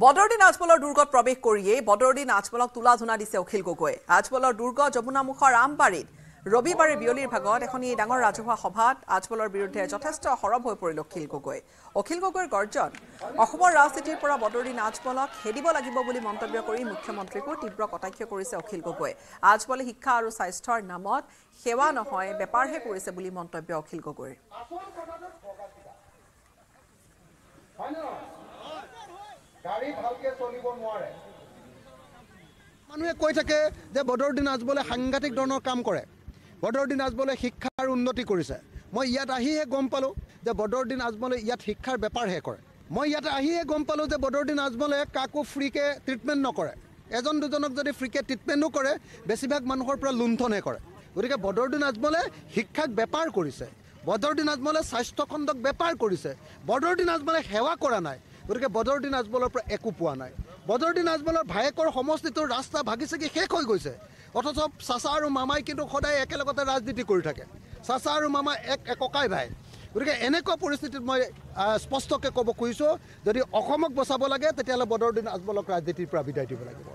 বদৰুদ্দিন আজমলৰ দুৰ্গত প্ৰৱেশ কৰিয়েই বদৰুদ্দিন আজমলক তোলা ধুনা দিছে অখিল গগৈয়ে। আজমলৰ দুৰ্গ যমুনামুখৰ আমবাৰীত ৰবিবাৰে বিয়লিৰ ভাগত এখনি ডাঙৰ ৰাজহুৱা সভাত আজমলৰ বিৰুদ্ধে যথেষ্ট সৰব হৈ পৰিল অখিল গগৈ। অখিল গগৈৰ গৰ্জন অসমৰ ৰাজনীতিৰ পৰা বদৰুদ্দিন আজমলক হেদিব লাগিব বুলি মন্তব্য কৰি মুখ্যমন্ত্ৰীকো তীব্ৰ কটাক্ষ কৰিছে অখিল গগৈ। আজমলে শিক্ষা আৰু স্বাস্থ্যৰ নামত সেৱা নহয় বেপাৰহে কৰিছে বুলি মন্তব্য অখিল গগৈৰ। মানুহে কৈ থাকে যে বদৰুদ্দিন আজমলে সাংঘাতিক ধৰণৰ কাম কৰে, বদৰুদ্দিন আজমলে শিক্ষাৰ উন্নতি কৰিছে। মই ইয়াত আহিহে গম পালোঁ যে বদৰুদ্দিন আজমলে ইয়াত শিক্ষাৰ বেপাৰহে কৰে। মই ইয়াত আহিহে গম পালোঁ যে বদৰুদ্দিন আজমলে কাকো ফ্ৰীকে ট্ৰিটমেণ্ট নকৰে। এজন দুজনক যদি ফ্ৰীকে ট্ৰিটমেণ্টো কৰে, বেছিভাগ মানুহৰ পৰা লুণ্ঠনহে কৰে। গতিকে বদৰুদ্দিন আজমলে শিক্ষাক বেপাৰ কৰিছে, বদৰুদ্দিন আজমলে স্বাস্থ্যখণ্ডক বেপাৰ কৰিছে, বদৰুদ্দিন আজমলে সেৱা কৰা নাই। গতিকে বদৰুদ্দিন আজমলৰ পৰা একো পোৱা নাই। বদৰুদ্দিন আজমলৰ ভায়েকৰ সমষ্টিটোৰ ৰাস্তা ভাগি চাগি শেষ হৈ গৈছে, অথচ চাচা আৰু মামাই কিন্তু সদায় একেলগতে ৰাজনীতি কৰি থাকে। চাচা আৰু মামা ককাই ভাই। গতিকে এনেকুৱা পৰিস্থিতিত মই স্পষ্টকৈ ক'ব খুজিছোঁ, যদি অসমক বচাব লাগে তেতিয়াহ'লে বদৰুদ্দিন আজমলক ৰাজনীতিৰ পৰা বিদায় দিব লাগিব।